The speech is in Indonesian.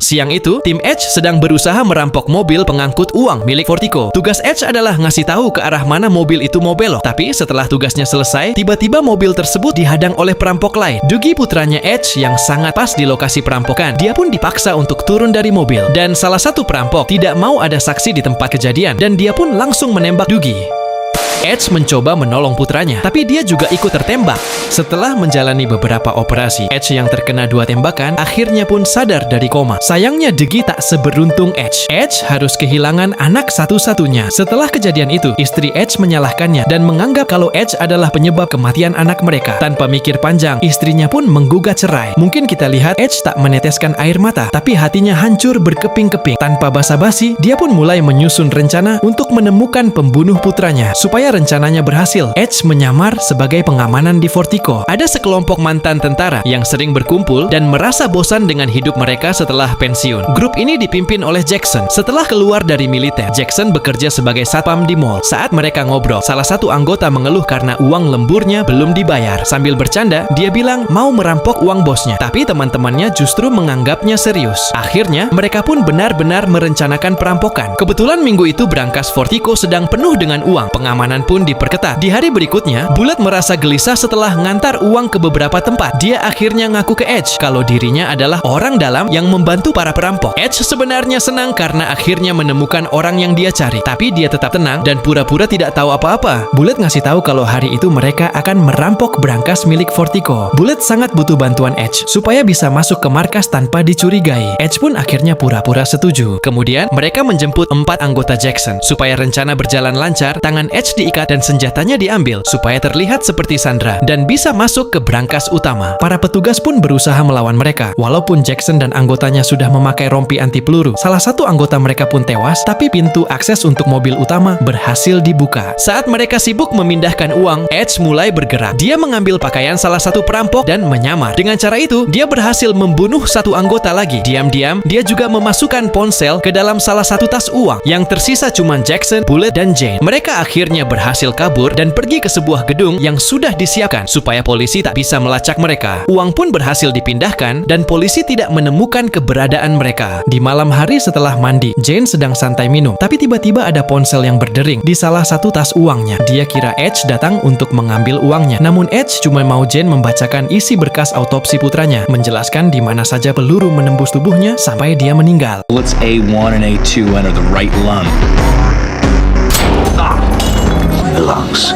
Siang itu, tim Edge sedang berusaha merampok mobil pengangkut uang milik Vertigo. Tugas Edge adalah ngasih tahu ke arah mana mobil itu mau belok. Tapi setelah tugasnya selesai, tiba-tiba mobil tersebut dihadang oleh perampok lain. Dougie, putranya Edge yang sangat pas di lokasi perampokan, dia pun dipaksa untuk turun dari mobil. Dan salah satu perampok tidak mau ada saksi di tempat kejadian, dan dia pun langsung menembak Dougie. Edge mencoba menolong putranya, tapi dia juga ikut tertembak. Setelah menjalani beberapa operasi, Edge yang terkena 2 tembakan akhirnya pun sadar dari koma. Sayangnya Dougie tak seberuntung Edge. Edge harus kehilangan anak satu-satunya. Setelah kejadian itu, istri Edge menyalahkannya dan menganggap kalau Edge adalah penyebab kematian anak mereka. Tanpa mikir panjang, istrinya pun menggugat cerai. Mungkin kita lihat Edge tak meneteskan air mata, tapi hatinya hancur berkeping-keping. Tanpa basa-basi, dia pun mulai menyusun rencana untuk menemukan pembunuh putranya. Supaya rencananya berhasil, Edge menyamar sebagai pengamanan di Vertigo. Ada sekelompok mantan tentara yang sering berkumpul dan merasa bosan dengan hidup mereka setelah pensiun. Grup ini dipimpin oleh Jackson. Setelah keluar dari militer, Jackson bekerja sebagai satpam di mall. Saat mereka ngobrol, salah satu anggota mengeluh karena uang lemburnya belum dibayar. Sambil bercanda, dia bilang mau merampok uang bosnya. Tapi teman-temannya justru menganggapnya serius. Akhirnya, mereka pun benar-benar merencanakan perampokan. Kebetulan minggu itu brankas Vertigo sedang penuh dengan uang. Pengamanan pun diperketat. Di hari berikutnya, Bullet merasa gelisah setelah ngantar uang ke beberapa tempat. Dia akhirnya ngaku ke Edge kalau dirinya adalah orang dalam yang membantu para perampok. Edge sebenarnya senang karena akhirnya menemukan orang yang dia cari. Tapi dia tetap tenang dan pura-pura tidak tahu apa-apa. Bullet ngasih tahu kalau hari itu mereka akan merampok brankas milik Vertigo. Bullet sangat butuh bantuan Edge supaya bisa masuk ke markas tanpa dicurigai. Edge pun akhirnya pura-pura setuju. Kemudian, mereka menjemput 4 anggota Jackson. Supaya rencana berjalan lancar, tangan Edge diikat dan senjatanya diambil supaya terlihat seperti Sandra dan bisa masuk ke brankas utama. Para petugas pun berusaha melawan mereka. Walaupun Jackson dan anggotanya sudah memakai rompi anti peluru, salah satu anggota mereka pun tewas, tapi pintu akses untuk mobil utama berhasil dibuka. Saat mereka sibuk memindahkan uang, Edge mulai bergerak. Dia mengambil pakaian salah satu perampok dan menyamar. Dengan cara itu, dia berhasil membunuh satu anggota lagi. Diam-diam, dia juga memasukkan ponsel ke dalam salah satu tas uang. Yang tersisa cuma Jackson, Bullet, dan Jane. Mereka akhirnya berhasil kabur dan pergi ke sebuah gedung yang sudah disiapkan supaya polisi tak bisa melacak mereka. Uang pun berhasil dipindahkan dan polisi tidak menemukan keberadaan mereka. Di malam hari setelah mandi, Jane sedang santai minum, tapi tiba-tiba ada ponsel yang berdering di salah satu tas uangnya. Dia kira Edge datang untuk mengambil uangnya. Namun Edge cuma mau Jane membacakan isi berkas autopsi putranya, menjelaskan di mana saja peluru menembus tubuhnya sampai dia meninggal. Bullets A1 and A2 enter the right lung. The lungs.